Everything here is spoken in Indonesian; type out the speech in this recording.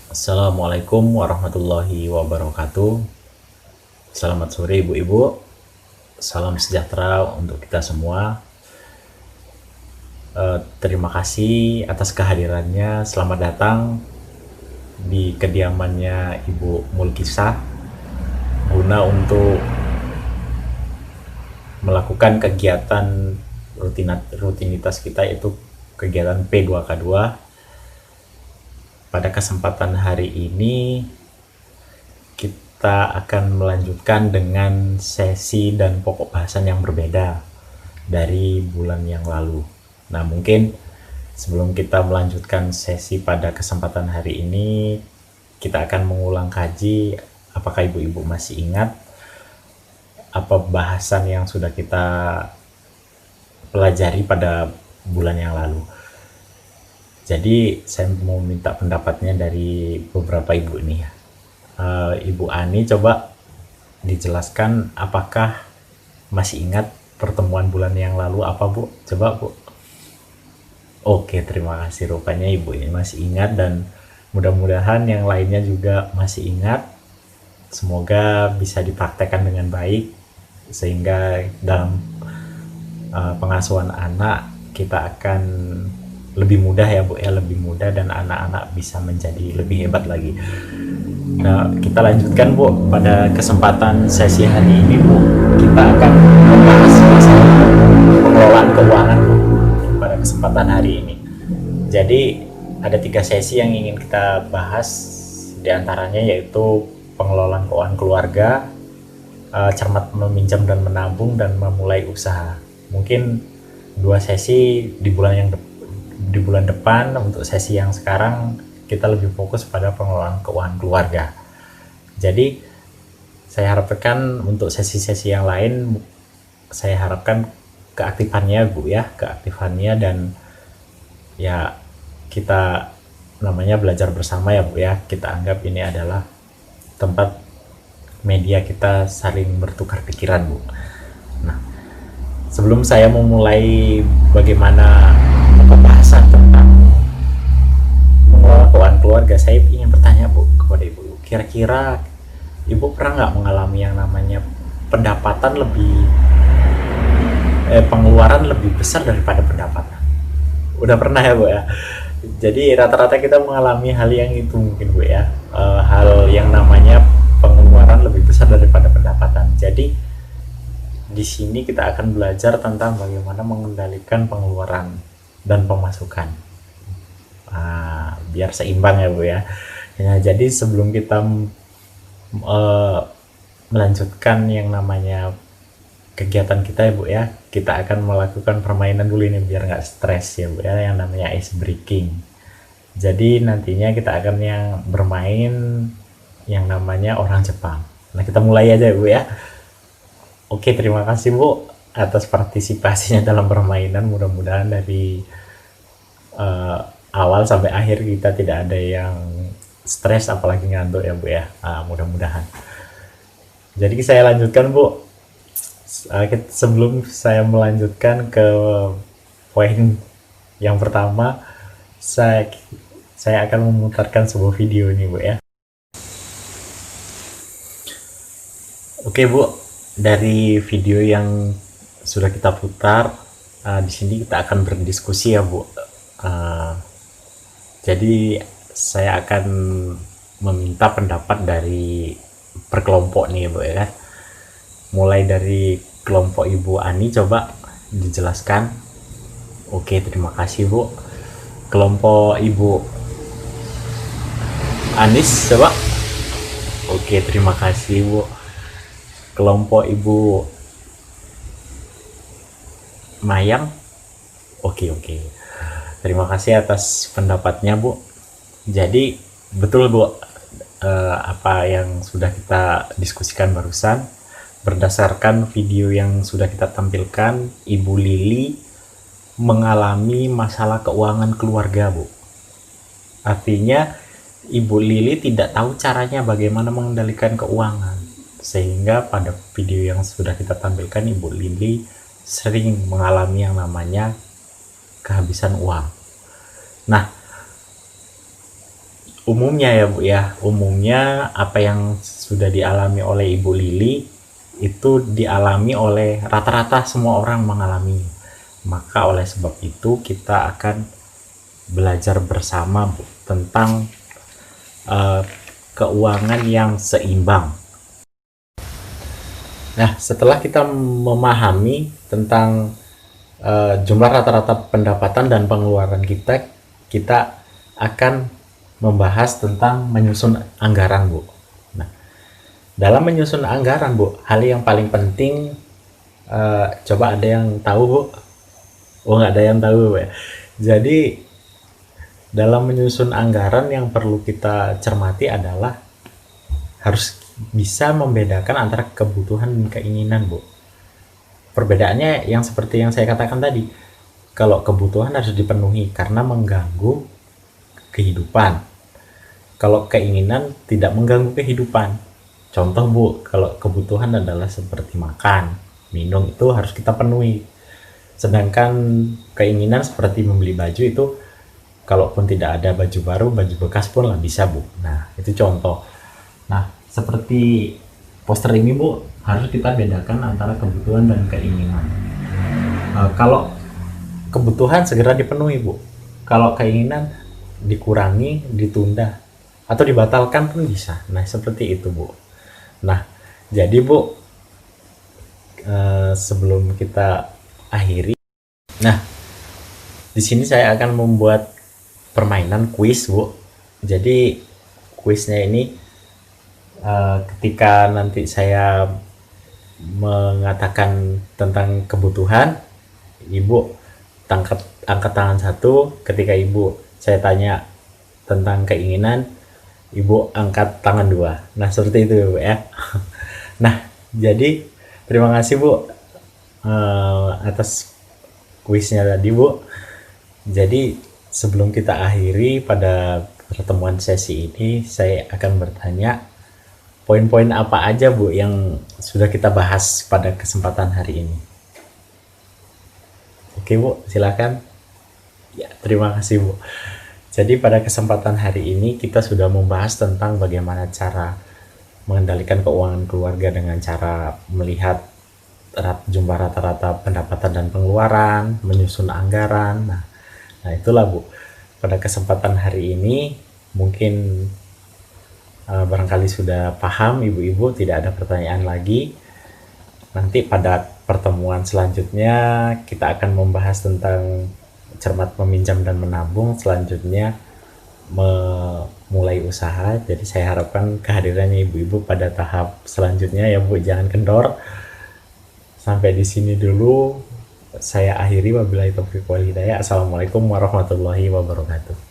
Assalamualaikum warahmatullahi wabarakatuh. Selamat sore ibu-ibu. Salam sejahtera untuk kita semua. Terima kasih atas kehadirannya. Selamat datang di kediamannya Ibu Mulkisah guna untuk melakukan kegiatan rutinitas kita, yaitu kegiatan P2K2. Pada kesempatan hari ini kita akan melanjutkan dengan sesi dan pokok bahasan yang berbeda dari bulan yang lalu. Nah, mungkin sebelum kita melanjutkan sesi pada kesempatan hari ini, kita akan mengulang kaji. Apakah ibu-ibu masih ingat apa bahasan yang sudah kita pelajari pada bulan yang lalu? Jadi saya mau minta pendapatnya dari beberapa ibu nih ya. Ibu Ani, coba dijelaskan apakah masih ingat pertemuan bulan yang lalu apa, Bu? Coba, Bu. Oke, terima kasih. Rupanya ibu ini masih ingat, dan mudah-mudahan yang lainnya juga masih ingat. Semoga bisa dipraktekkan dengan baik sehingga dalam pengasuhan anak kita akan lebih mudah ya, Bu ya, lebih mudah, dan anak-anak bisa menjadi lebih hebat lagi. Nah, kita lanjutkan, Bu. Pada kesempatan sesi hari ini, Bu, kita akan membahas masalah pengelolaan keuangan, Bu, pada kesempatan hari ini. Jadi ada 3 sesi yang ingin kita bahas, diantaranya yaitu pengelolaan keuangan keluarga, cermat meminjam dan menabung, dan memulai usaha. Mungkin 2 sesi di bulan depan. Untuk sesi yang sekarang kita lebih fokus pada pengelolaan keuangan keluarga. Jadi saya harapkan untuk sesi-sesi yang lain, saya harapkan keaktifannya, Bu ya, keaktifannya, dan ya kita namanya belajar bersama ya, Bu ya. Kita anggap ini adalah tempat media kita saling bertukar pikiran, Bu. Nah, sebelum saya memulai bagaimana pembahasan tentang mengelola keuangan keluarga, saya ingin bertanya, Bu, kepada Ibu. Kira-kira Ibu pernah nggak mengalami yang namanya pengeluaran lebih besar daripada pendapatan? Udah pernah ya, Bu ya? Jadi rata-rata kita mengalami hal yang itu mungkin, Bu ya. Hal yang namanya pengeluaran lebih besar daripada pendapatan. Jadi di sini kita akan belajar tentang bagaimana mengendalikan pengeluaran dan pemasukan, biar seimbang ya, Bu ya. Nah, jadi sebelum kita melanjutkan yang namanya kegiatan kita ya, Bu ya, kita akan melakukan permainan dulu ini biar nggak stres ya, Bu ya, yang namanya ice breaking. Jadi nantinya kita akan yang bermain yang namanya orang Jepang. Nah, kita mulai aja ya, Bu ya. Oke, terima kasih, Bu, atas partisipasinya dalam permainan. Mudah-mudahan dari awal sampai akhir kita tidak ada yang stres apalagi ngantuk ya, Bu ya. Mudah-mudahan. Jadi saya lanjutkan, Bu. Sebelum saya melanjutkan ke poin yang pertama, saya akan memutarkan sebuah video ini, Bu ya. Oke, Bu, dari video yang sudah kita putar, di sini kita akan berdiskusi ya, Bu. Jadi saya akan meminta pendapat dari per kelompok nih, Bu ya. Mulai dari kelompok Ibu Ani, coba dijelaskan. Oke, terima kasih, Bu. Kelompok Ibu Anis, coba. Oke, terima kasih, Bu. Kelompok Ibu Mayang. Oke. Terima kasih atas pendapatnya, Bu. Jadi betul, Bu, apa yang sudah kita diskusikan barusan. Berdasarkan video yang sudah kita tampilkan, Ibu Lili mengalami masalah keuangan keluarga, Bu. Artinya Ibu Lili tidak tahu caranya bagaimana mengendalikan keuangan, sehingga pada video yang sudah kita tampilkan, Ibu Lili sering mengalami yang namanya kehabisan uang. Nah, umumnya ya Bu ya, umumnya apa yang sudah dialami oleh Ibu Lili itu dialami oleh rata-rata semua orang mengalami. Maka oleh sebab itu kita akan belajar bersama Bu tentang keuangan yang seimbang. Nah, setelah kita memahami tentang jumlah rata-rata pendapatan dan pengeluaran kita, kita akan membahas tentang menyusun anggaran, Bu. Nah, dalam menyusun anggaran, Bu, hal yang paling penting, coba ada yang tahu, Bu? Oh, nggak ada yang tahu, Bu ya. Jadi, dalam menyusun anggaran yang perlu kita cermati adalah harus bisa membedakan antara kebutuhan dan keinginan, Bu. Perbedaannya yang seperti yang saya katakan tadi, kalau kebutuhan harus dipenuhi karena mengganggu kehidupan, kalau keinginan tidak mengganggu kehidupan. Contoh Bu, kalau kebutuhan adalah seperti makan, minum itu harus kita penuhi, sedangkan keinginan seperti membeli baju itu kalaupun tidak ada baju baru, baju bekas pun lah bisa Bu. Nah itu contoh. Nah seperti poster ini Bu, harus kita bedakan antara kebutuhan dan keinginan. Kalau kebutuhan segera dipenuhi Bu, kalau keinginan dikurangi, ditunda, atau dibatalkan pun bisa. Nah seperti itu Bu. Nah jadi Bu, sebelum kita akhiri, nah di sini saya akan membuat permainan kuis Bu. Jadi kuisnya ini ketika nanti saya mengatakan tentang kebutuhan, Ibu angkat tangan satu. Ketika Ibu saya tanya tentang keinginan, Ibu angkat tangan dua. Nah seperti itu Bu ya. Nah jadi terima kasih Bu atas kuisnya tadi Bu. Jadi sebelum kita akhiri pada pertemuan sesi ini, saya akan bertanya poin-poin apa aja Bu yang sudah kita bahas pada kesempatan hari ini. Oke Bu, silakan. Ya, terima kasih Bu. Jadi pada kesempatan hari ini kita sudah membahas tentang bagaimana cara mengendalikan keuangan keluarga dengan cara melihat jumlah rata-rata pendapatan dan pengeluaran, menyusun anggaran. Nah itulah Bu. Pada kesempatan hari ini mungkin barangkali sudah paham Ibu-ibu, tidak ada pertanyaan lagi. Nanti pada pertemuan selanjutnya kita akan membahas tentang cermat meminjam dan menabung, selanjutnya memulai usaha. Jadi saya harapkan kehadirannya Ibu-ibu pada tahap selanjutnya ya Bu, jangan kendor. Sampai di sini dulu saya akhiri, wabillahi taufiq wal hidayah. Assalamualaikum warahmatullahi wabarakatuh.